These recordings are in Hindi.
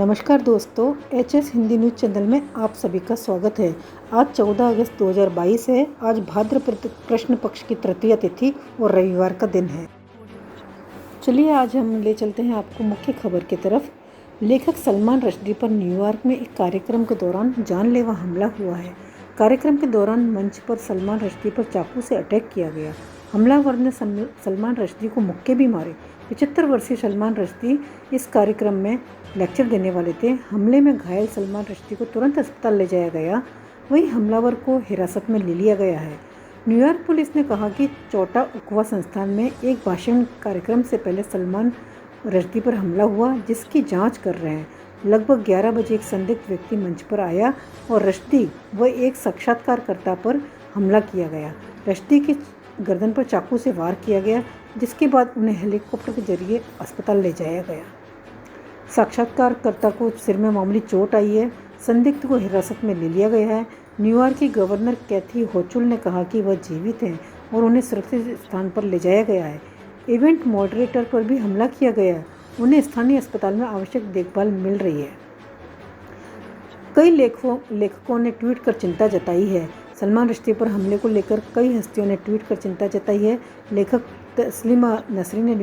नमस्कार दोस्तों, एचएस हिंदी न्यूज़ चैनल में आप सभी का स्वागत है। आज 14 अगस्त 2022 है। आज भाद्रपद कृष्ण पक्ष की तृतीया तिथि और रविवार का दिन है। चलिए आज हम ले चलते हैं आपको मुख्य खबर की तरफ। लेखक सलमान रश्दी पर न्यूयॉर्क में एक कार्यक्रम के दौरान जानलेवा हमला हुआ है। कार्यक्रम के दौरान मंच पर सलमान रश्दी पर चाकू से अटैक किया गया। हमलावर ने सलमान रश्दी को मुक्के भी मारे। 75 वर्षीय सलमान रश्दी इस कार्यक्रम में लेक्चर देने वाले थे। हमले में घायल सलमान रश्दी को तुरंत अस्पताल ले जाया गया। वहीं हमलावर को हिरासत में ले लिया गया है। न्यूयॉर्क पुलिस ने कहा कि चौटा उकवा संस्थान में एक भाषण कार्यक्रम से पहले सलमान रश्दी पर हमला हुआ, जिसकी जांच कर रहे हैं। लगभग 11 बजे एक संदिग्ध व्यक्ति मंच पर आया और रश्दी व एक साक्षात्कारकर्ता पर हमला किया गया। रश्दी की गर्दन पर चाकू से वार किया गया, जिसके बाद उन्हें हेलीकॉप्टर के जरिए अस्पताल ले जाया गया। साक्षात्कारकर्ता को सिर में मामूली चोट आई है। संदिग्ध को हिरासत में ले लिया गया है। न्यूयॉर्क की गवर्नर कैथी होचुल ने कहा कि वह जीवित हैं और उन्हें सुरक्षित स्थान पर ले जाया गया है। इवेंट मॉडरेटर पर भी हमला किया गया है। उन्हें स्थानीय अस्पताल में आवश्यक देखभाल मिल रही है। कई लेखकों ने ट्वीट कर चिंता जताई है। सलमान रश्दी पर हमले को लेकर कई हस्तियों ने ट्वीट कर चिंता जताई है। लेखक तस्लीमा नसरीन ने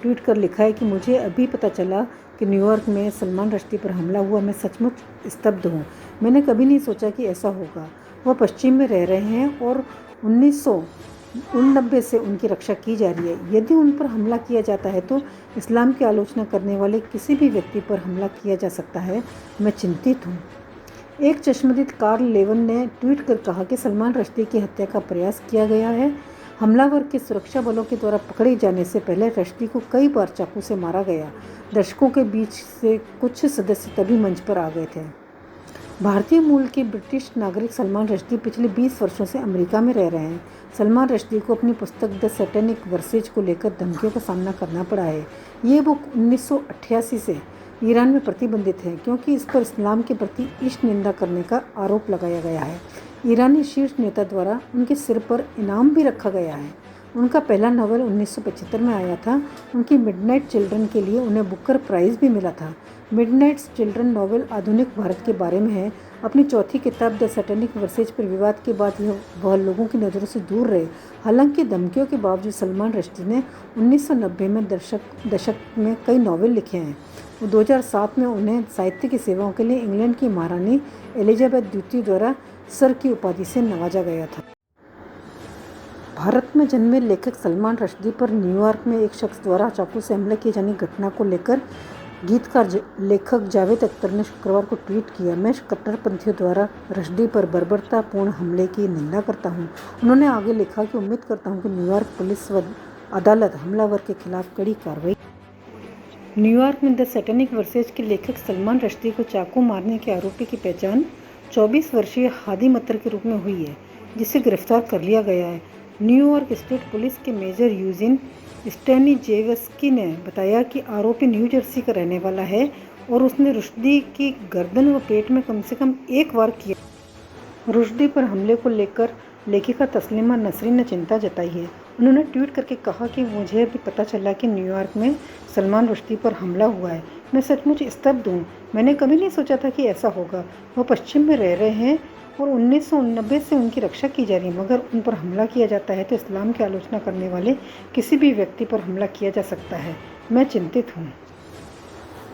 ट्वीट कर लिखा है कि मुझे अभी पता चला कि न्यूयॉर्क में सलमान रश्दी पर हमला हुआ। मैं सचमुच स्तब्ध हूँ। मैंने कभी नहीं सोचा कि ऐसा होगा। वह पश्चिम में रह रहे हैं और 1989 से उनकी रक्षा की जा रही है। यदि उन पर हमला किया जाता है तो इस्लाम की आलोचना करने वाले किसी भी व्यक्ति पर हमला किया जा सकता है। मैं चिंतित हूँ। एक चश्मदीद कार्ल लेवन ने ट्वीट कर कहा कि सलमान रश्दी की हत्या का प्रयास किया गया है। हमलावर के सुरक्षा बलों के द्वारा पकड़े जाने से पहले रश्दी को कई बार चाकू से मारा गया। दर्शकों के बीच से कुछ सदस्य तभी मंच पर आ गए थे। भारतीय मूल के ब्रिटिश नागरिक सलमान रश्दी पिछले 20 वर्षों से अमेरिका में रह रहे हैं। सलमान रश्दी को अपनी पुस्तक द सैटेनिक वर्सेज को लेकर धमकियों का सामना करना पड़ा है। ये बुक 1988 से ईरान में प्रतिबंधित है, क्योंकि इस पर इस्लाम के प्रति ईश निंदा करने का आरोप लगाया गया है। ईरानी शीर्ष नेता द्वारा उनके सिर पर इनाम भी रखा गया है। उनका पहला नावल 1975 में आया था। उनकी मिडनाइट चिल्ड्रन के लिए उन्हें बुकर प्राइज़ भी मिला था। मिडनाइट चिल्ड्रन नॉवेल आधुनिक भारत के बारे में है। अपनी चौथी किताब द सैटेनिक वर्सेज पर विवाद के बाद वह लोगों की नज़रों से दूर रहे। हालांकि धमकियों के बावजूद सलमान रश्दी ने 1990 में दशक में कई नॉवेल लिखे हैं। 2007 में उन्हें साहित्य की सेवाओं के लिए इंग्लैंड की महारानी एलिजाबेथ द्वितीय द्वारा सर की उपाधि से नवाजा गया था। भारत में जन्मे लेखक सलमान रश्दी पर न्यूयॉर्क में एक शख्स द्वारा चाकू से हमला किए जाने की घटना को लेकर गीतकार लेखक जावेद अख्तर ने शुक्रवार को ट्वीट किया। मैं कट्टरपंथियों द्वारा रश्दी पर बर्बरतापूर्ण हमले की निंदा करता हूं। उन्होंने आगे लिखा कि उम्मीद करता हूं कि न्यूयॉर्क पुलिस व अदालत हमलावर के खिलाफ कड़ी कार्रवाई। न्यूयॉर्क में द सैटेनिक वर्सेज के लेखक सलमान रश्दी को चाकू मारने के आरोपी की पहचान 24 वर्षीय हादी मतर के रूप में हुई है, जिसे गिरफ्तार कर लिया गया है। न्यूयॉर्क स्टेट पुलिस के मेजर यूजिन स्टैनिजेवस्की ने बताया कि आरोपी न्यू जर्सी का रहने वाला है और उसने रश्दी की गर्दन व पेट में कम से कम एक वार किया। रश्दी पर हमले को लेकर लेखिका तस्लीमा नसरीन ने चिंता जताई है। उन्होंने ट्वीट करके कहा कि मुझे भी पता चला कि न्यूयॉर्क में सलमान रश्दी पर हमला हुआ है। मैं सचमुच स्तब्ध हूँ। मैंने कभी नहीं सोचा था कि ऐसा होगा। वह पश्चिम में रह रहे हैं और 1989 से उनकी रक्षा की जा रही है, मगर उन पर हमला किया जाता है तो इस्लाम की आलोचना करने वाले किसी भी व्यक्ति पर हमला किया जा सकता है। मैं चिंतित हूँ।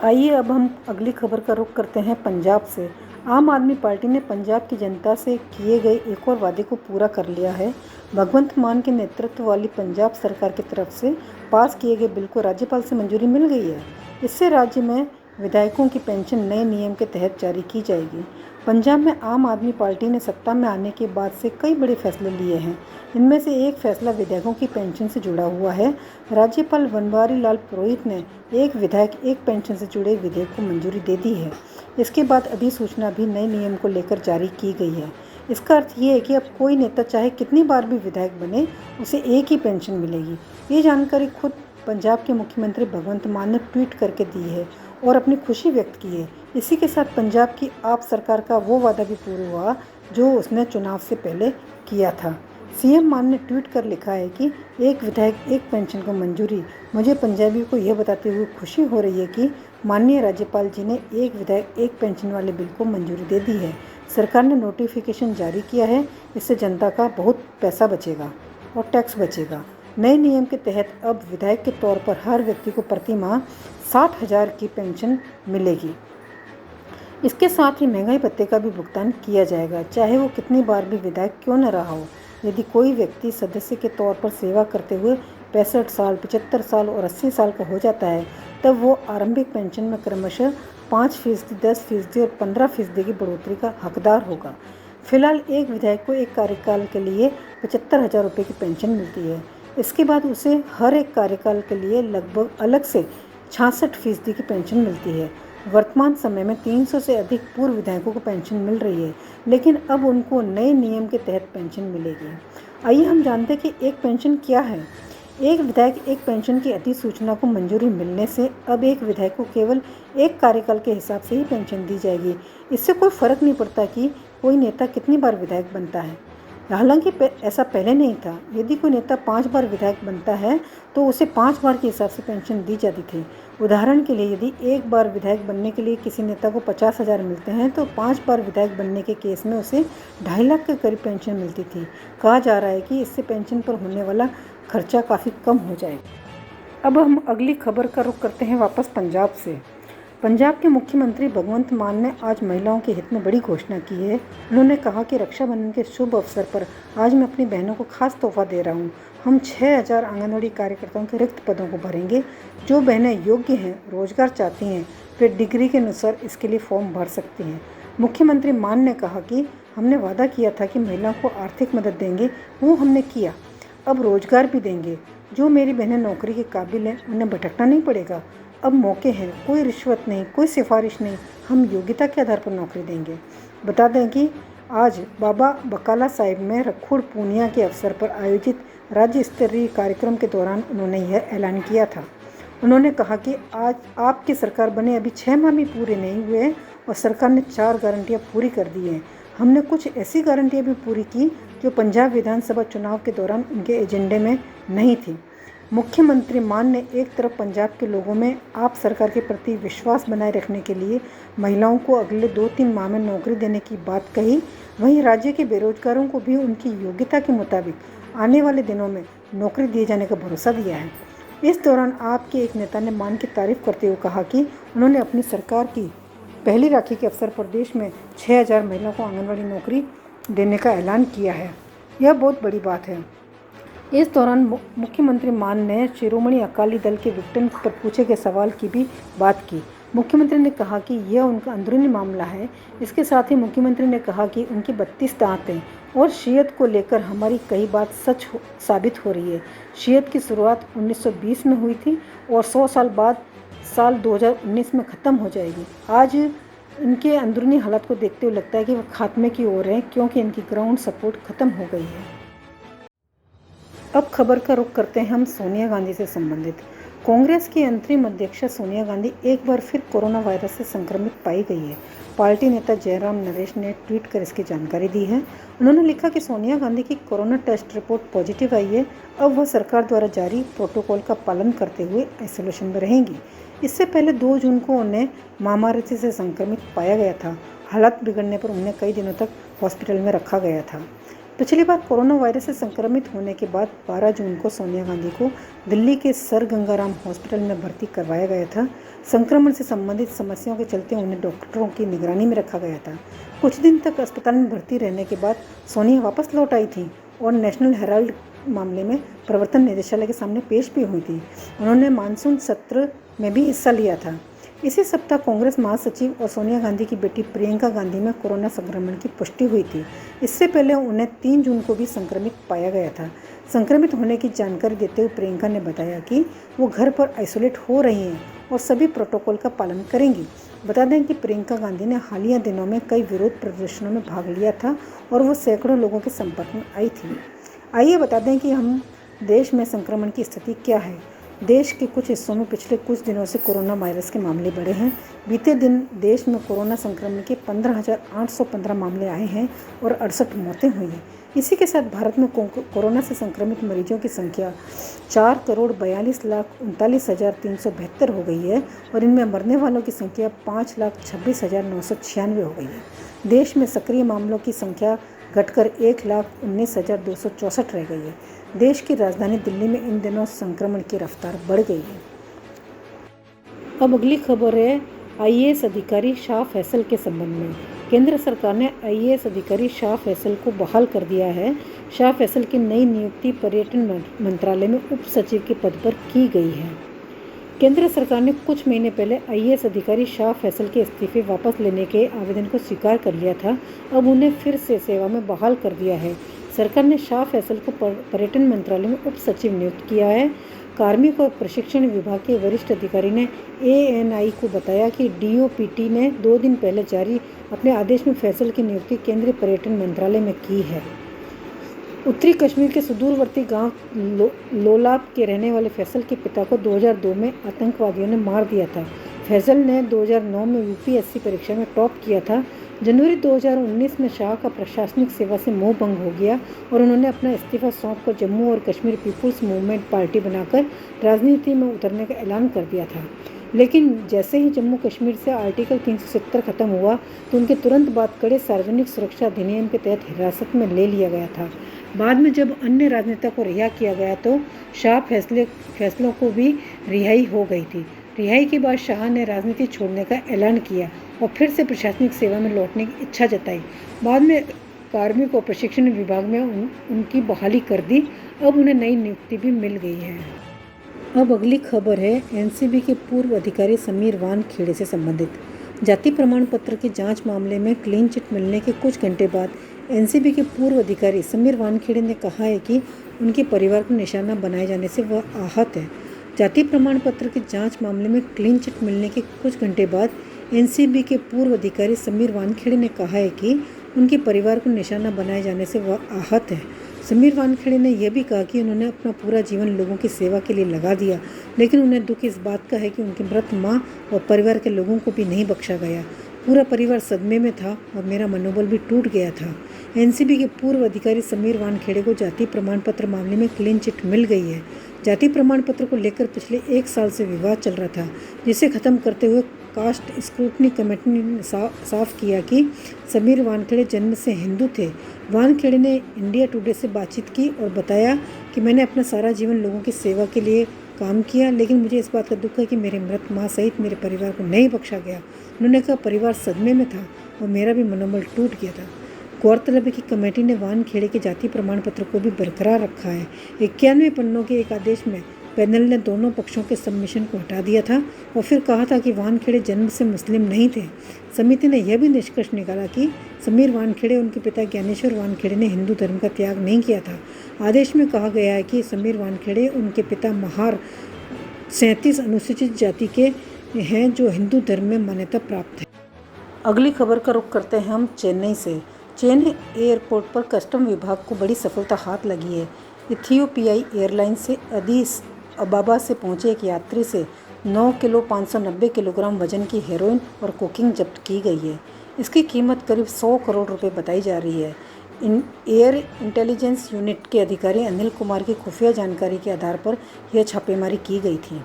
आइए अब हम अगली खबर का रुख करते हैं पंजाब से। आम आदमी पार्टी ने पंजाब की जनता से किए गए एक और वादे को पूरा कर लिया है। भगवंत मान के नेतृत्व वाली पंजाब सरकार की तरफ से पास किए गए बिल को राज्यपाल से मंजूरी मिल गई है। इससे राज्य में विधायकों की पेंशन नए नियम के तहत जारी की जाएगी। पंजाब में आम आदमी पार्टी ने सत्ता में आने के बाद से कई बड़े फैसले लिए हैं। इनमें से एक फैसला विधायकों की पेंशन से जुड़ा हुआ है। राज्यपाल बनवारी लाल पुरोहित ने एक विधायक एक पेंशन से जुड़े विधेयक को मंजूरी दे दी है। इसके बाद अधिसूचना भी नए नियम को लेकर जारी की गई है। इसका अर्थ ये है कि अब कोई नेता चाहे कितनी बार भी विधायक बने, उसे एक ही पेंशन मिलेगी। ये जानकारी खुद पंजाब के मुख्यमंत्री भगवंत मान ने ट्वीट करके दी है और अपनी खुशी व्यक्त की है। इसी के साथ पंजाब की आप सरकार का वो वादा भी पूरा हुआ जो उसने चुनाव से पहले किया था। सीएम मान ने ट्वीट कर लिखा है कि एक विधायक एक पेंशन को मंजूरी। मुझे पंजाबियों को यह बताते हुए खुशी हो रही है कि माननीय राज्यपाल जी ने एक विधायक एक पेंशन वाले बिल को मंजूरी दे दी है। सरकार ने नोटिफिकेशन जारी किया है। इससे जनता का बहुत पैसा बचेगा और टैक्स बचेगा। नए नियम के तहत अब विधायक के तौर पर हर व्यक्ति को प्रति माह 60,000 की पेंशन मिलेगी। इसके साथ ही महंगाई भत्ते का भी भुगतान किया जाएगा, चाहे वो कितनी बार भी विधायक क्यों न रहा हो। यदि कोई व्यक्ति सदस्य के तौर पर सेवा करते हुए 65 साल, 75 साल और 80 साल का हो जाता है, तब वो आरंभिक पेंशन में क्रमशः 5%, 10% और 15% की बढ़ोतरी का हकदार होगा। फिलहाल एक विधायक को एक कार्यकाल के लिए 75,000 रुपये की पेंशन मिलती है। इसके बाद उसे हर एक कार्यकाल के लिए लगभग अलग से 66% की पेंशन मिलती है। वर्तमान समय में 300 से अधिक पूर्व विधायकों को पेंशन मिल रही है, लेकिन अब उनको नए नियम के तहत पेंशन मिलेगी। आइए हम जानते हैं कि एक पेंशन क्या है। एक विधायक एक पेंशन की अधिसूचना को मंजूरी मिलने से अब एक विधायक को केवल एक कार्यकाल के हिसाब से ही पेंशन दी जाएगी। इससे कोई फर्क नहीं पड़ता कि कोई नेता कितनी बार विधायक बनता है। हालांकि ऐसा पहले नहीं था। यदि कोई नेता 5 बार विधायक बनता है तो उसे 5 बार के हिसाब से पेंशन दी जाती थी। उदाहरण के लिए यदि एक बार विधायक बनने के लिए किसी नेता को 50,000 मिलते हैं तो 5 बार विधायक बनने के केस में उसे 2.5 लाख के करीब पेंशन मिलती थी। कहा जा रहा है कि इससे पेंशन पर होने वाला खर्चा काफ़ी कम हो जाएगा। अब हम अगली खबर का रुख करते हैं वापस पंजाब से। पंजाब के मुख्यमंत्री भगवंत मान ने आज महिलाओं के हित में बड़ी घोषणा की है। उन्होंने कहा कि रक्षाबंधन के शुभ अवसर पर आज मैं अपनी बहनों को खास तोहफा दे रहा हूँ। हम 6,000 आंगनवाड़ी कार्यकर्ताओं के रिक्त पदों को भरेंगे। जो बहनें योग्य हैं, रोजगार चाहती हैं, वे डिग्री के अनुसार इसके लिए फॉर्म भर सकती हैं। मुख्यमंत्री मान ने कहा कि हमने वादा किया था कि महिलाओं को आर्थिक मदद देंगे, वो हमने किया। अब रोजगार भी देंगे। जो मेरी बहनें नौकरी के काबिल हैं, उन्हें भटकना नहीं पड़ेगा। अब मौके हैं, कोई रिश्वत नहीं, कोई सिफारिश नहीं, हम योग्यता के आधार पर नौकरी देंगे। बता दें कि आज बाबा बकाला साहिब में रखुड़ पूर्णिया के अवसर पर आयोजित राज्य स्तरीय कार्यक्रम के दौरान उन्होंने यह ऐलान किया था। उन्होंने कहा कि आज आपकी सरकार बने अभी 6 माह भी पूरे नहीं हुए और सरकार ने 4 गारंटियाँ पूरी कर दी हैं। हमने कुछ ऐसी गारंटियाँ भी पूरी की जो पंजाब विधानसभा चुनाव के दौरान उनके एजेंडे में नहीं थी। मुख्यमंत्री मान ने एक तरफ पंजाब के लोगों में आप सरकार के प्रति विश्वास बनाए रखने के लिए महिलाओं को अगले 2-3 माह में नौकरी देने की बात कही, वहीं राज्य के बेरोजगारों को भी उनकी योग्यता के मुताबिक आने वाले दिनों में नौकरी दिए जाने का भरोसा दिया है। इस दौरान आपके एक नेता ने मान की तारीफ करते हुए कहा कि उन्होंने अपनी सरकार की पहली राखी के अवसर पर देश में 6,000 महिलाओं को आंगनवाड़ी नौकरी देने का ऐलान किया है। यह बहुत बड़ी बात है। इस दौरान मुख्यमंत्री मान ने शिरोमणि अकाली दल के विघटन पर पूछे गए सवाल की भी बात की। मुख्यमंत्री ने कहा कि यह उनका अंदरूनी मामला है। इसके साथ ही मुख्यमंत्री ने कहा कि उनकी 32 दांत हैं और शियत को लेकर हमारी कई बात साबित हो रही है। शियत की शुरुआत 1920 में हुई थी और 100 साल बाद साल 2019 में ख़त्म हो जाएगी। आज इनके अंदरूनी हालात को देखते हुए लगता है कि वह खात्मे की ओर हैं, क्योंकि इनकी ग्राउंड सपोर्ट ख़त्म हो गई है। अब खबर का रुख करते हैं हम सोनिया गांधी से संबंधित। कांग्रेस की अंतरिम अध्यक्षा सोनिया गांधी एक बार फिर कोरोना वायरस से संक्रमित पाई गई है। पार्टी नेता जयराम नरेश ने ट्वीट कर इसकी जानकारी दी है। उन्होंने लिखा कि सोनिया गांधी की कोरोना टेस्ट रिपोर्ट पॉजिटिव आई है। अब वह सरकार द्वारा जारी प्रोटोकॉल का पालन करते हुए आइसोलेशन में रहेंगी। इससे पहले 2 जून को उन्हें महामारी से संक्रमित पाया गया था। हालत बिगड़ने पर उन्हें कई दिनों तक हॉस्पिटल में रखा गया था। पिछली बार कोरोना वायरस से संक्रमित होने के बाद 12 जून को सोनिया गांधी को दिल्ली के सर गंगाराम हॉस्पिटल में भर्ती करवाया गया था। संक्रमण से संबंधित समस्याओं के चलते उन्हें डॉक्टरों की निगरानी में रखा गया था। कुछ दिन तक अस्पताल में भर्ती रहने के बाद सोनिया वापस लौट आई थी और नेशनल हेराल्ड मामले में प्रवर्तन निदेशालय के सामने पेश भी हुई थी। उन्होंने मानसून सत्र में भी हिस्सा लिया था। इसी सप्ताह कांग्रेस महासचिव और सोनिया गांधी की बेटी प्रियंका गांधी में कोरोना संक्रमण की पुष्टि हुई थी। इससे पहले उन्हें 3 जून को भी संक्रमित पाया गया था। संक्रमित होने की जानकारी देते हुए प्रियंका ने बताया कि वो घर पर आइसोलेट हो रही हैं और सभी प्रोटोकॉल का पालन करेंगी। बता दें कि प्रियंका गांधी ने हालिया दिनों में कई विरोध प्रदर्शनों में भाग लिया था और वो सैकड़ों लोगों के संपर्क में आई थी। आइए बता दें कि हम देश में संक्रमण की स्थिति क्या है। देश के कुछ हिस्सों में पिछले कुछ दिनों से कोरोना वायरस के मामले बढ़े हैं। बीते दिन देश में कोरोना संक्रमण के 15,815 मामले आए हैं और 68 मौतें हुई हैं। इसी के साथ भारत में कोरोना से संक्रमित मरीजों की संख्या 4,42,39,372 हो गई है और इनमें मरने वालों की संख्या 5,26,996 हो गई है। देश में सक्रिय मामलों की संख्या घटकर 1,19,264 रह गई है। देश की राजधानी दिल्ली में इन दिनों संक्रमण की रफ्तार बढ़ गई है। अब अगली खबर है आईएएस अधिकारी शाह फैसल के संबंध में। केंद्र सरकार ने आईएएस अधिकारी शाह फैसल को बहाल कर दिया है। शाह फैसल की नई नियुक्ति पर्यटन मंत्रालय में उप सचिव के पद पर की गई है। केंद्र सरकार ने कुछ महीने पहले आईएएस अधिकारी शाह फैसल के इस्तीफे वापस लेने के आवेदन को स्वीकार कर लिया था। अब उन्हें फिर से सेवा में बहाल कर दिया है। सरकार ने शाह फैसल को पर्यटन मंत्रालय में उप सचिव नियुक्त किया है। कार्मिक और प्रशिक्षण विभाग के वरिष्ठ अधिकारी ने एएनआई को बताया कि डीओपीटी ने 2 दिन पहले जारी अपने आदेश में फैसल की नियुक्ति केंद्रीय पर्यटन मंत्रालय में की है। उत्तरी कश्मीर के सुदूरवर्ती गांव लोलाब के रहने वाले फैसल के पिता को 2002 में आतंकवादियों ने मार दिया था। फैसल ने 2009 में यूपीएससी परीक्षा में टॉप किया था। जनवरी 2019 में शाह का प्रशासनिक सेवा से मोह भंग हो गया और उन्होंने अपना इस्तीफा सौंपकर जम्मू और कश्मीर पीपुल्स मूवमेंट पार्टी बनाकर राजनीति में उतरने का ऐलान कर दिया था। लेकिन जैसे ही जम्मू कश्मीर से आर्टिकल 370 खत्म हुआ तो उनके तुरंत बाद कड़े सार्वजनिक सुरक्षा अधिनियम के तहत हिरासत में ले लिया गया था। बाद में जब अन्य राजनेता को रिहा किया गया तो शाह फैसलों को भी रिहाई हो गई थी। रिहाई के बाद शाह ने राजनीति छोड़ने का ऐलान किया और फिर से प्रशासनिक सेवा में लौटने की इच्छा जताई। बाद में कार्मिक और प्रशिक्षण विभाग में उनकी बहाली कर दी। अब उन्हें नई नियुक्ति भी मिल गई है। अब अगली खबर है एनसीबी के पूर्व अधिकारी समीर वानखेड़े से संबंधित। जाति प्रमाण पत्र की जांच मामले में क्लीन चिट मिलने के कुछ घंटे बाद एनसीबी के पूर्व अधिकारी समीर वानखेड़े ने कहा है कि उनके परिवार को निशाना बनाए जाने से वह आहत है। जाति प्रमाण पत्र की जांच मामले में क्लीन चिट मिलने के कुछ घंटे बाद एनसीबी के पूर्व अधिकारी समीर वानखेड़े ने कहा है कि उनके परिवार को निशाना बनाए जाने से वह आहत है। समीर वानखेड़े ने यह भी कहा कि उन्होंने अपना पूरा जीवन लोगों की सेवा के लिए लगा दिया, लेकिन उन्हें दुख इस बात का है कि उनकी मृत मां और परिवार के लोगों को भी नहीं बख्शा गया। पूरा परिवार सदमे में था और मेरा मनोबल भी टूट गया था। एनसीबी के पूर्व अधिकारी समीर वानखेड़े को जाति प्रमाण पत्र मामले में क्लीन चिट मिल गई है। जाति प्रमाण पत्र को लेकर पिछले 1 साल से विवाद चल रहा था, जिसे खत्म करते हुए कास्ट स्क्रूटनी कमेटी ने साफ किया कि समीर वानखेड़े जन्म से हिंदू थे। वानखेड़े ने इंडिया टुडे से बातचीत की और बताया कि मैंने अपना सारा जीवन लोगों की सेवा के लिए काम किया, लेकिन मुझे इस बात का दुख है कि मेरी मृत माँ सहित मेरे परिवार को नहीं बख्शा गया। उन्होंने कहा परिवार सदमे में था और मेरा भी मनोबल टूट गया था। गौरतलब है कि कमेटी ने वानखेड़े के जाति प्रमाण पत्र को भी बरकरार रखा है। 91 पन्नों के एक आदेश में पैनल ने दोनों पक्षों के सबमिशन को हटा दिया था और फिर कहा था कि वानखेड़े जन्म से मुस्लिम नहीं थे। समिति ने यह भी निष्कर्ष निकाला कि समीर वानखेड़े उनके पिता ज्ञानेश्वर वानखेड़े ने हिंदू धर्म का त्याग नहीं किया था। आदेश में कहा गया है कि समीर वानखेड़े उनके पिता महार 37 अनुसूचित जाति के हैं जो हिंदू धर्म में मान्यता प्राप्त है। अगली खबर का रुख करते हैं हम चेन्नई से। चेन्नई एयरपोर्ट पर कस्टम विभाग को बड़ी सफलता हाथ लगी है। इथियोपियाई एयरलाइन से अदीस अबाबा से पहुंचे एक यात्री से 9 किलो 590 किलोग्राम वजन की हेरोइन और कोकीन जब्त की गई है। इसकी कीमत करीब 100 करोड़ रुपए बताई जा रही है। एयर इंटेलिजेंस यूनिट के अधिकारी अनिल कुमार की खुफिया जानकारी के आधार पर यह छापेमारी की गई थी।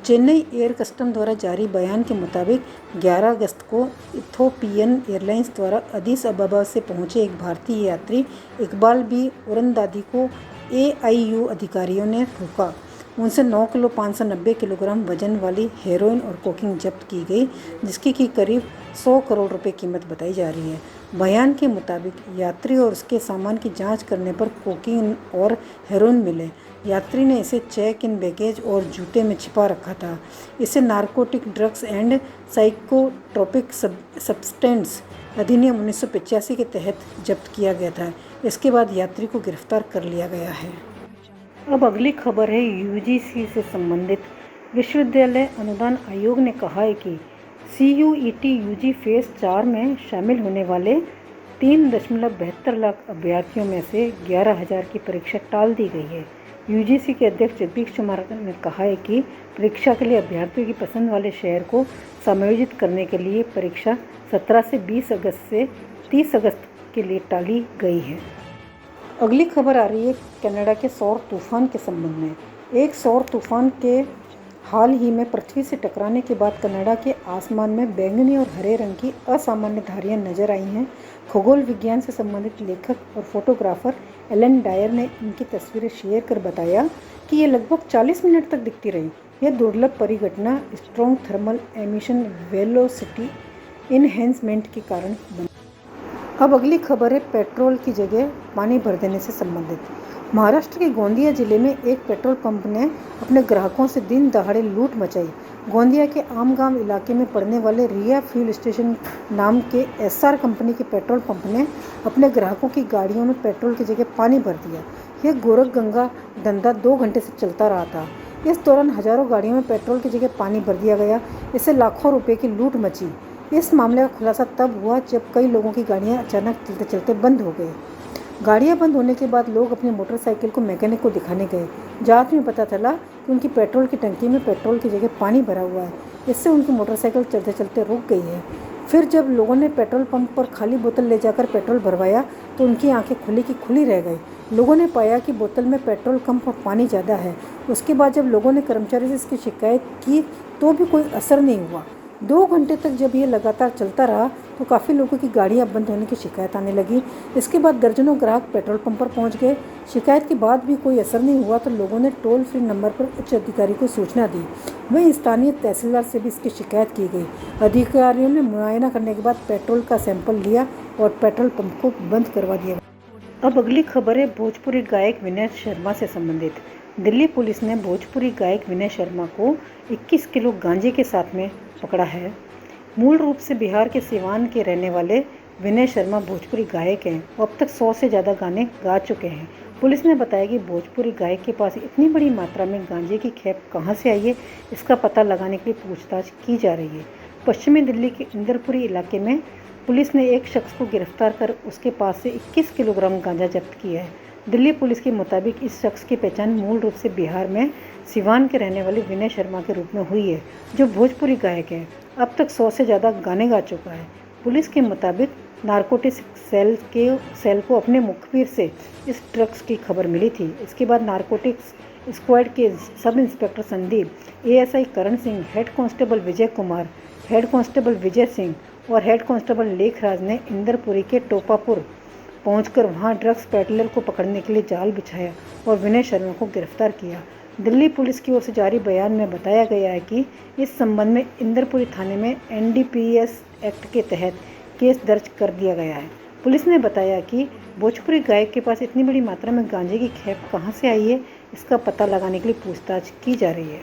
चेन्नई एयर कस्टम द्वारा जारी बयान के मुताबिक 11 अगस्त को इथोपियन एयरलाइंस द्वारा अदीस अबाबा से पहुंचे एक भारतीय यात्री इकबाल बी उरनदादी को एआईयू अधिकारियों ने रोका। उनसे 9 किलो 590 किलोग्राम वजन वाली हेरोइन और कोकीन जब्त की गई, जिसकी की करीब 100 करोड़ रुपए कीमत बताई जा रही है। बयान के मुताबिक यात्री और उसके सामान की जांच करने पर कोकीन और हेरोइन मिले। यात्री ने इसे चेक इन बैगेज और जूते में छिपा रखा था। इसे narcotic drugs and psychotropic substance अधिनियम 1985 के तहत जब्त किया गया था। इसके बाद यात्री को गिरफ्तार कर लिया गया है। अब अगली खबर है यूजीसी से संबंधित। विश्वविद्यालय अनुदान आयोग ने कहा है कि सीयूईटी यूजी फेज 4 में शामिल होने वाले 3.72 लाख अभ्यर्थियों में से 11,000 की परीक्षा टाल दी गई है। यूजीसी के अध्यक्ष जगदीश कुमार ने कहा है कि परीक्षा के लिए अभ्यर्थियों की पसंद वाले शहर को समायोजित करने के लिए परीक्षा 17 से 20 अगस्त से 30 अगस्त के लिए टाली गई है। अगली खबर आ रही है कनाडा के सौर तूफान के संबंध में। एक सौर तूफान के हाल ही में पृथ्वी से टकराने के बाद कनाडा के आसमान में बैंगनी और हरे रंग की असामान्य धारियां नजर आई हैं। खगोल विज्ञान से संबंधित लेखक और फोटोग्राफर एलन डायर ने इनकी तस्वीरें शेयर कर बताया कि ये लगभग 40 मिनट तक दिखती रही। यह दुर्लभ परिघटना strong thermal emission velocity enhancement के कारण बनी। अब अगली खबर है पेट्रोल की जगह पानी भर देने से संबंधित। महाराष्ट्र के गोंदिया जिले में एक पेट्रोल पंप ने अपने ग्राहकों से दिन दहाड़े लूट मचाई। गोंदिया के आमगांव इलाके में पड़ने वाले रिया फ्यूल स्टेशन नाम के एसआर कंपनी के पेट्रोल पंप ने अपने ग्राहकों की गाड़ियों में पेट्रोल की जगह पानी भर दिया। यह गोरख गंगा धंधा 2 घंटे से चलता रहा था। इस दौरान हजारों गाड़ियों में पेट्रोल की जगह पानी भर दिया गया। इससे लाखों रुपये की लूट मची। इस मामले का खुलासा तब हुआ जब कई लोगों की गाड़ियां अचानक चलते चलते बंद हो गई। गाड़ियां बंद होने के बाद लोग अपनी मोटरसाइकिल को मैकेनिक को दिखाने गए। जांच में पता चला कि उनकी पेट्रोल की टंकी में पेट्रोल की जगह पानी भरा हुआ है। इससे उनकी मोटरसाइकिल चलते चलते रुक गई है। फिर जब लोगों ने पेट्रोल पंप पर खाली बोतल ले जाकर पेट्रोल भरवाया तो उनकी आंखें खुली की खुली रह गई। लोगों ने पाया कि बोतल में पेट्रोल कम और पानी ज़्यादा है। उसके बाद जब लोगों ने कर्मचारी से इसकी शिकायत की तो भी कोई असर नहीं हुआ। 2 घंटे तक जब ये लगातार चलता रहा तो काफ़ी लोगों की गाड़ियां बंद होने की शिकायत आने लगी। इसके बाद दर्जनों ग्राहक पेट्रोल पंप पर पहुंच गए। शिकायत के बाद भी कोई असर नहीं हुआ तो लोगों ने टोल फ्री नंबर पर उच्च अधिकारी को सूचना दी। वहीं स्थानीय तहसीलदार से भी इसकी शिकायत की गई। अधिकारियों ने मुआयना करने के बाद पेट्रोल का सैंपल लिया और पेट्रोल पंप को बंद करवा दिया। अब अगली खबर है भोजपुरी गायक विनय शर्मा से संबंधित। दिल्ली पुलिस ने भोजपुरी गायक विनय शर्मा को 21 किलो गांजे के साथ में पकड़ा है। मूल रूप से बिहार के सिवान के रहने वाले विनय शर्मा भोजपुरी गायक हैं और अब तक 100 से ज़्यादा गाने गा चुके हैं। पुलिस ने बताया कि भोजपुरी गायक के पास इतनी बड़ी मात्रा में गांजे की खेप कहां से आई है, इसका पता लगाने के लिए पूछताछ की जा रही है। पश्चिमी दिल्ली के इंदरपुरी इलाके में पुलिस ने एक शख्स को गिरफ्तार कर उसके पास से 21 किलोग्राम गांजा जब्त किया है। दिल्ली पुलिस के मुताबिक इस शख्स की पहचान मूल रूप से बिहार में सिवान के रहने वाले विनय शर्मा के रूप में हुई है, जो भोजपुरी गायक है। अब तक 100 से ज़्यादा गाने गा चुका है। पुलिस के मुताबिक नारकोटिक्स सेल को अपने मुखबिर से इस ड्रग्स की खबर मिली थी। इसके बाद नारकोटिक्स स्क्वाड के sub inspector Sandeep, ASI Karan Singh, head constable Vijay Kumar, head constable Vijay Singh और हेड कांस्टेबल लेखराज ने इंदरपुरी के टोपापुर पहुंचकर वहां ड्रग्स पेडलर को पकड़ने के लिए जाल बिछाया और विनय शर्मा को गिरफ्तार किया। दिल्ली पुलिस की ओर से जारी बयान में बताया गया है कि इस संबंध में इंदरपुरी थाने में एनडीपीएस एक्ट के तहत केस दर्ज कर दिया गया है। पुलिस ने बताया कि भोजपुरी गायक के पास इतनी बड़ी मात्रा में गांजे की खेप कहां से आई है, इसका पता लगाने के लिए पूछताछ की जा रही है।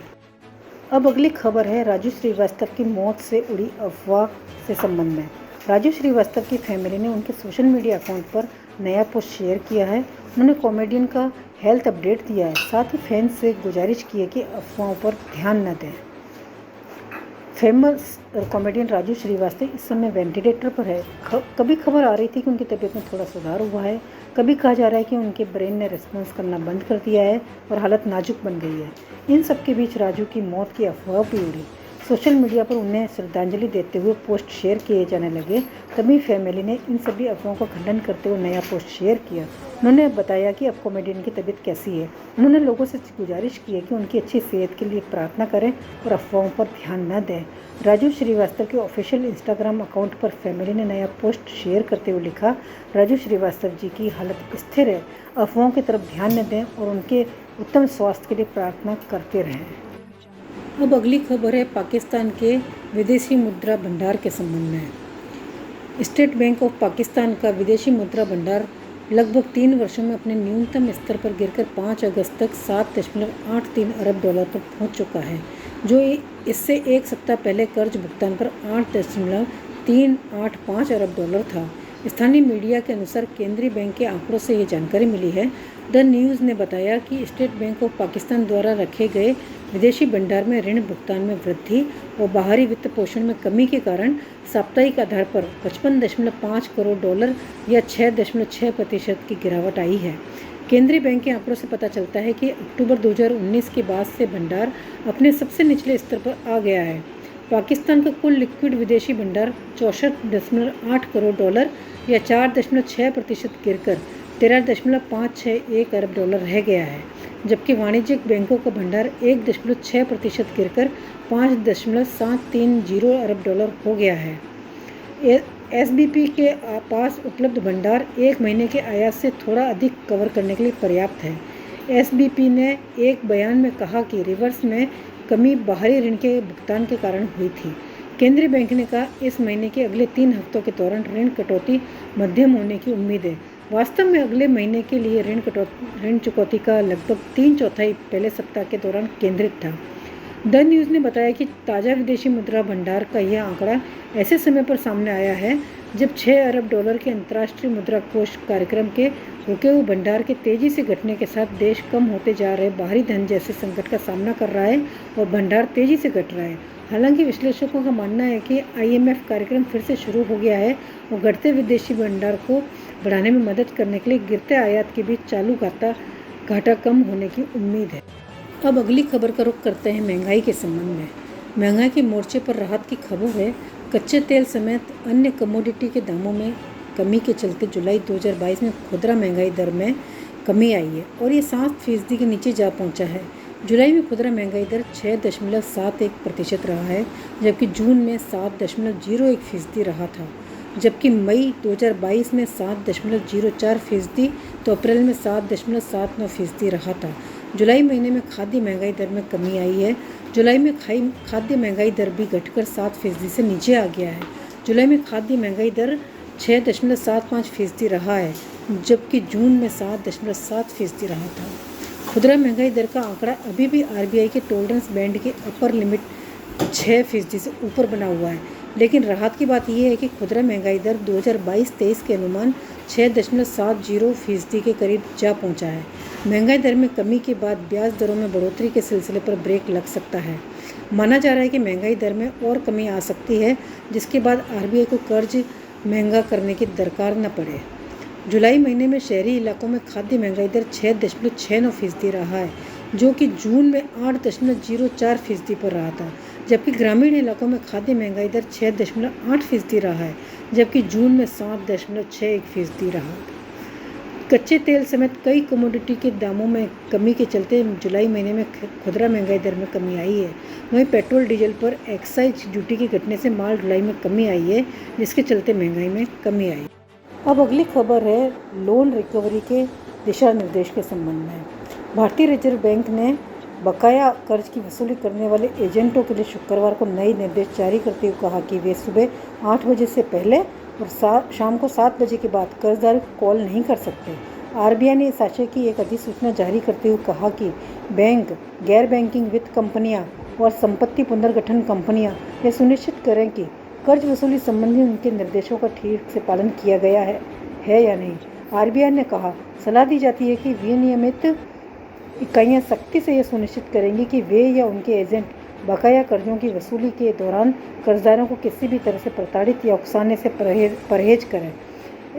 अब अगली खबर है राजू श्रीवास्तव की मौत से उड़ी अफवाह से संबंध में। राजू श्रीवास्तव की फैमिली ने उनके सोशल मीडिया अकाउंट पर नया पोस्ट शेयर किया है। उन्होंने कॉमेडियन का हेल्थ अपडेट दिया है। साथ ही फैंस से गुजारिश की है कि अफवाहों पर ध्यान न दें। फेमस कॉमेडियन राजू श्रीवास्तव इस समय वेंटिलेटर पर है। कभी खबर आ रही थी कि उनकी तबीयत में थोड़ा सुधार हुआ है, कभी कहा जा रहा है कि उनके ब्रेन ने रिस्पॉन्स करना बंद कर दिया है और हालत नाजुक बन गई है। इन सब के बीच राजू की मौत की अफवाह भी उड़ी। सोशल मीडिया पर उन्हें श्रद्धांजलि देते हुए पोस्ट शेयर किए जाने लगे। तभी फैमिली ने इन सभी अफवाहों का खंडन करते हुए नया पोस्ट शेयर किया। उन्होंने बताया कि अब कॉमेडियन की तबीयत कैसी है। उन्होंने लोगों से गुजारिश की है कि उनकी अच्छी सेहत के लिए प्रार्थना करें और अफवाहों पर ध्यान न दें। राजू श्रीवास्तव के ऑफिशियल इंस्टाग्राम अकाउंट पर फैमिली ने नया पोस्ट शेयर करते हुए लिखा, राजू श्रीवास्तव जी की हालत स्थिर है, अफवाहों की तरफ ध्यान न दें और उनके उत्तम स्वास्थ्य के लिए प्रार्थना करते रहें। अब अगली खबर है पाकिस्तान के विदेशी मुद्रा भंडार के संबंध में। स्टेट बैंक ऑफ पाकिस्तान का विदेशी मुद्रा भंडार लगभग 3 वर्षों में अपने न्यूनतम स्तर पर गिरकर 5 अगस्त तक 7.83 अरब डॉलर पर पहुंच चुका है, जो इससे एक सप्ताह पहले कर्ज भुगतान पर 8.385 अरब डॉलर था। स्थानीय मीडिया के अनुसार केंद्रीय बैंक के आंकड़ों से ये जानकारी मिली है। द न्यूज़ ने बताया कि स्टेट बैंक ऑफ पाकिस्तान द्वारा रखे गए विदेशी भंडार में ऋण भुगतान में वृद्धि और बाहरी वित्त पोषण में कमी के कारण साप्ताहिक आधार पर 55.5 करोड़ डॉलर या 6.6% की गिरावट आई है। केंद्रीय बैंक के आंकड़ों से पता चलता है कि अक्टूबर 2019 के बाद से भंडार अपने सबसे निचले स्तर पर आ गया है। पाकिस्तान का कुल लिक्विड विदेशी भंडार 64.8 करोड़ डॉलर या 4.6% गिरकर 13.561 अरब डॉलर रह गया है, जबकि वाणिज्यिक बैंकों का भंडार 1.6% गिरकर 5.730 अरब डॉलर हो गया है। एसबीपी के पास उपलब्ध भंडार एक महीने के आयात से थोड़ा अधिक कवर करने के लिए पर्याप्त है। एसबीपी ने एक बयान में कहा कि रिवर्स में कमी बाहरी ऋण के भुगतान के कारण हुई थी। केंद्रीय बैंक ने कहा इस महीने के अगले 3 हफ्तों के दौरान ऋण कटौती मध्यम होने की उम्मीद है। वास्तव में अगले महीने के लिए ऋण चुकौती का लगभग 3/4 पहले सप्ताह के दौरान केंद्रित था। द न्यूज़ ने बताया कि ताज़ा विदेशी मुद्रा भंडार का यह आंकड़ा ऐसे समय पर सामने आया है जब 6 अरब डॉलर के अंतर्राष्ट्रीय मुद्रा कोष कार्यक्रम के रुके हुए भंडार के तेजी से घटने के साथ देश कम होते जा रहे बाहरी धन जैसे संकट का सामना कर रहा है और भंडार तेजी से घट रहा है। हालांकि विश्लेषकों का मानना है कि IMF कार्यक्रम फिर से शुरू हो गया है और घटते विदेशी भंडार को बढ़ाने में मदद करने के लिए गिरते आयात के बीच चालू घाटा कम होने की उम्मीद है। अब अगली खबर का रुख करते हैं महंगाई के संबंध में। महंगाई के मोर्चे पर राहत की खबर है। कच्चे तेल समेत अन्य कमोडिटी के दामों में कमी के चलते जुलाई 2022 में खुदरा महंगाई दर में कमी आई है और ये 7% के नीचे जा पहुंचा है। जुलाई में खुदरा महंगाई दर 6.71% रहा है, जबकि जून में 7.01% रहा था, जबकि मई 2022 में 7.04% तो अप्रैल में 7.79% रहा था। जुलाई महीने में खाद्य महंगाई दर में कमी आई है। जुलाई में खाद्य महंगाई दर भी घटकर 7% से नीचे आ गया है। जुलाई में खाद्य महंगाई दर 6.75% रहा है, जबकि जून में 7.7% रहा था। खुदरा महंगाई दर का आंकड़ा अभी भी RBI के टॉलरेंस बैंड के अपर लिमिट 6% से ऊपर बना हुआ है, लेकिन राहत की बात यह है कि खुदरा महंगाई दर 2022-23 के अनुमान 6.70% के करीब जा पहुंचा है। महंगाई दर में कमी के बाद ब्याज दरों में बढ़ोतरी के सिलसिले पर ब्रेक लग सकता है। माना जा रहा है कि महंगाई दर में और कमी आ सकती है, जिसके बाद RBI को कर्ज महंगा करने की दरकार न पड़े। जुलाई महीने में शहरी इलाकों में खाद्य महंगाई दर 6.69% रहा है, जो कि जून में 8.04% पर रहा था, जबकि ग्रामीण इलाकों में खाद्य महंगाई दर 6.8% रहा है, जबकि जून में 7.61% रहा। कच्चे तेल समेत कई कमोडिटी के दामों में कमी के चलते जुलाई महीने में खुदरा महंगाई दर में कमी आई है। वहीं पेट्रोल डीजल पर एक्साइज ड्यूटी के घटने से माल ढुलाई में कमी आई है, जिसके चलते महंगाई में कमी आई। अब अगली खबर है लोन रिकवरी के दिशा निर्देश के संबंध में। भारतीय रिजर्व बैंक ने बकाया कर्ज की वसूली करने वाले एजेंटों के लिए शुक्रवार को नए निर्देश जारी करते हुए कहा कि वे सुबह 8 बजे से पहले और शाम को 7 बजे के बाद कर्जदार को कॉल नहीं कर सकते। RBI ने इस आशय की एक अधिसूचना जारी करते हुए कहा कि बैंक, गैर बैंकिंग वित्त कंपनियां और संपत्ति पुनर्गठन कंपनियां यह सुनिश्चित करें कि कर्ज वसूली संबंधी उनके निर्देशों का ठीक से पालन किया गया है या नहीं। RBI ने कहा, सलाह दी जाती है कि विनियमित इकाइयाँ सख्ती से यह सुनिश्चित करेंगी कि वे या उनके एजेंट बकाया कर्जों की वसूली के दौरान कर्जदारों को किसी भी तरह से प्रताड़ित या उकसाने से परहेज करें।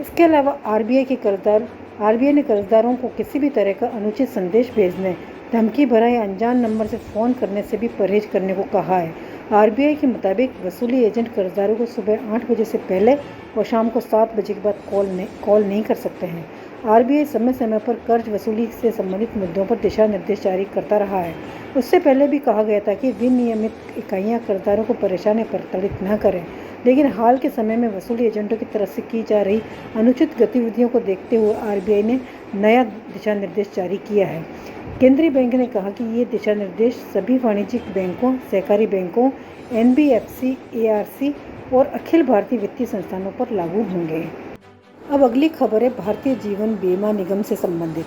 इसके अलावा RBI ने कर्जदारों को किसी भी तरह का अनुचित संदेश भेजने, धमकी भरा या अनजान नंबर से फ़ोन करने से भी परहेज करने को कहा है। RBI के मुताबिक वसूली एजेंट कर्जदारों को सुबह 8 बजे से पहले और शाम को 7 बजे के बाद कॉल नहीं कर सकते हैं। RBI समय समय पर कर्ज वसूली से संबंधित मुद्दों पर दिशा निर्देश जारी करता रहा है। उससे पहले भी कहा गया था कि विनियमित इकाइयाँ कर्जदारों को परेशान या प्रताड़ित न करें, लेकिन हाल के समय में वसूली एजेंटों की तरफ से की जा रही अनुचित गतिविधियों को देखते हुए RBI ने नया दिशा निर्देश जारी किया है। केंद्रीय बैंक ने कहा कि ये दिशा निर्देश सभी वाणिज्यिक बैंकों, सहकारी बैंकों, NBFC, ARC और अखिल भारतीय वित्तीय संस्थानों पर लागू होंगे। अब अगली खबर है भारतीय जीवन बीमा निगम से संबंधित।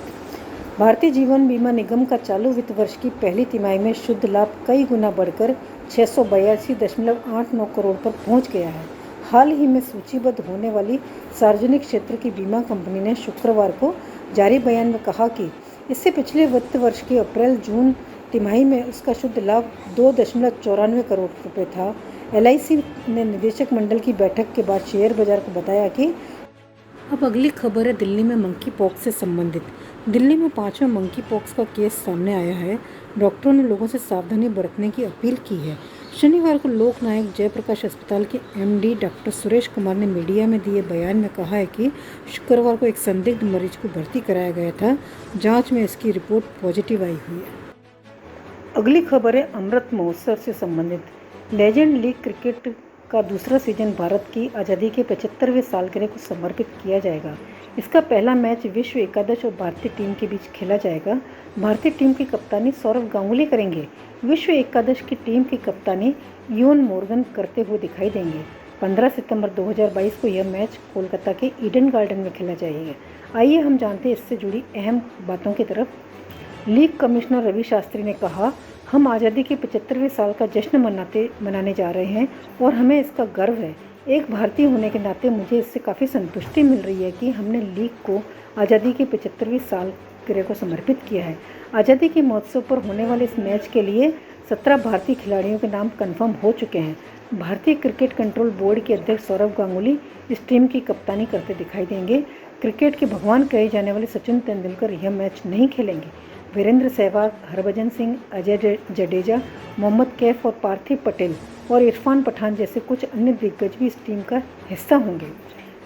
भारतीय जीवन बीमा निगम का चालू वित्त वर्ष की पहली तिमाही में शुद्ध लाभ कई गुना बढ़कर 682.89 करोड़ पर पहुंच गया है। हाल ही में सूचीबद्ध होने वाली सार्वजनिक क्षेत्र की बीमा कंपनी ने शुक्रवार को जारी बयान में कहा कि इससे पिछले वित्त वर्ष के अप्रैल-जून तिमाही में उसका शुद्ध लाभ 2.94 करोड़ रुपये था। LIC ने निदेशक मंडल की बैठक के बाद शेयर बाजार को बताया कि अब अगली खबर है दिल्ली में मंकी पॉक्स से संबंधित। दिल्ली में 5वें मंकी पॉक्स का केस सामने आया है। डॉक्टरों ने लोगों से सावधानी बरतने की अपील की है। शनिवार को लोकनायक जयप्रकाश अस्पताल के एमडी डॉक्टर सुरेश कुमार ने मीडिया में दिए बयान में कहा है कि शुक्रवार को एक संदिग्ध मरीज को भर्ती कराया गया था। जांच में इसकी रिपोर्ट पॉजिटिव आई हुई है। अगली खबर है अमृत महोत्सव से संबंधित। लेजेंड लीग क्रिकेट का दूसरा सीजन भारत की आज़ादी के 75वें सालगिरह को समर्पित किया जाएगा। इसका पहला मैच विश्व एकादश और भारतीय टीम के बीच खेला जाएगा। भारतीय टीम की कप्तानी सौरव गांगुली करेंगे। विश्व एकादश की टीम की कप्तानी इयोन मोर्गन करते हुए दिखाई देंगे। 15 सितंबर 2022 को यह मैच कोलकाता के ईडन गार्डन में खेला जाएगा। आइए हम जानते हैं इससे जुड़ी अहम बातों की तरफ। लीग कमिश्नर रवि शास्त्री ने कहा, हम आज़ादी के 75वें साल का जश्न मनाने जा रहे हैं और हमें इसका गर्व है। एक भारतीय होने के नाते मुझे इससे काफ़ी संतुष्टि मिल रही है कि हमने लीग को आज़ादी के 75वें सालगिरह को समर्पित किया है। आज़ादी के महोत्सव पर होने वाले इस मैच के लिए 17 भारतीय खिलाड़ियों के नाम कन्फर्म हो चुके हैं। भारतीय क्रिकेट कंट्रोल बोर्ड के अध्यक्ष सौरव गांगुली इस टीम की कप्तानी करते दिखाई देंगे। क्रिकेट के भगवान कहे जाने वाले सचिन तेंदुलकर यह मैच नहीं खेलेंगे। वीरेंद्र सहवाग, हरभजन सिंह, अजय जडेजा, मोहम्मद कैफ और पार्थिव पटेल और इरफान पठान जैसे कुछ अन्य दिग्गज भी इस टीम का हिस्सा होंगे।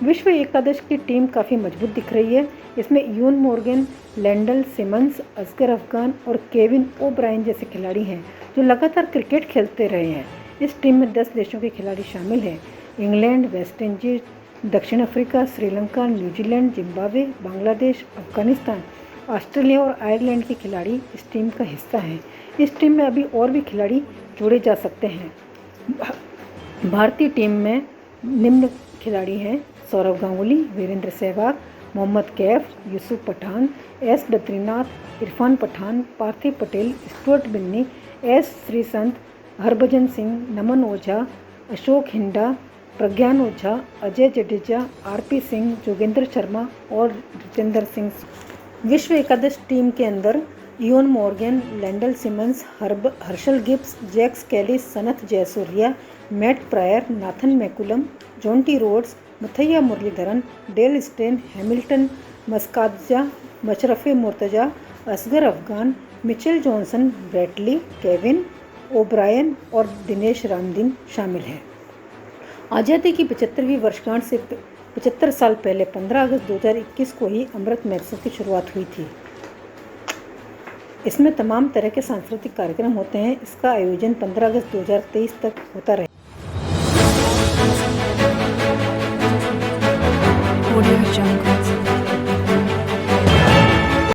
विश्व एकादश की टीम काफ़ी मजबूत दिख रही है। इसमें Eoin Morgan, Lendl Simmons, Asghar Afghan और केविन ओब्रायन जैसे खिलाड़ी हैं जो लगातार क्रिकेट खेलते रहे हैं। इस टीम में 10 देशों के खिलाड़ी शामिल हैं। इंग्लैंड, वेस्ट इंडीज, दक्षिण Africa, Sri Lanka, New Zealand, Zimbabwe, Bangladesh, Afghanistan, Australia और आयरलैंड के खिलाड़ी इस टीम का हिस्सा हैं। इस टीम में अभी और भी खिलाड़ी जोड़े जा सकते हैं। भारतीय टीम में निम्न खिलाड़ी हैं: Sourav Ganguly, Virender Sehwag, Mohammad Kaif, Yusuf Pathan, S Badrinath, Irfan Pathan, Parthiv Patel, Stuart Binny, S Sreesanth, Harbhajan Singh, Naman Ojha, Ashok Dinda, Pragyan Ojha, Ajay Jadeja, RP Singh, Joginder Sharma और जितेंद्र सिंह। विश्व एकादश टीम के अंदर Eoin Morgan, Lendl Simmons, Herschelle Gibbs, Jacques Kallis, Sanath Jayasuriya, Matt Prior, Nathan McCullum, Jonty Rhodes, Muttiah Muralitharan, Dale Steyn, Hamilton Masakadza, Mashrafe Mortaza, Asghar Afghan, Mitchell Johnson, ब्रैटली, Kevin O'Brien और दिनेश रामदीन शामिल हैं। आज़ादी की 75वीं वर्षगांठ से 75 साल पहले 15 अगस्त 2021 को ही अमृत महोत्सव की शुरुआत हुई थी। इसमें तमाम तरह के सांस्कृतिक कार्यक्रम होते हैं। इसका आयोजन 15 अगस्त 2023 तक होता रहे।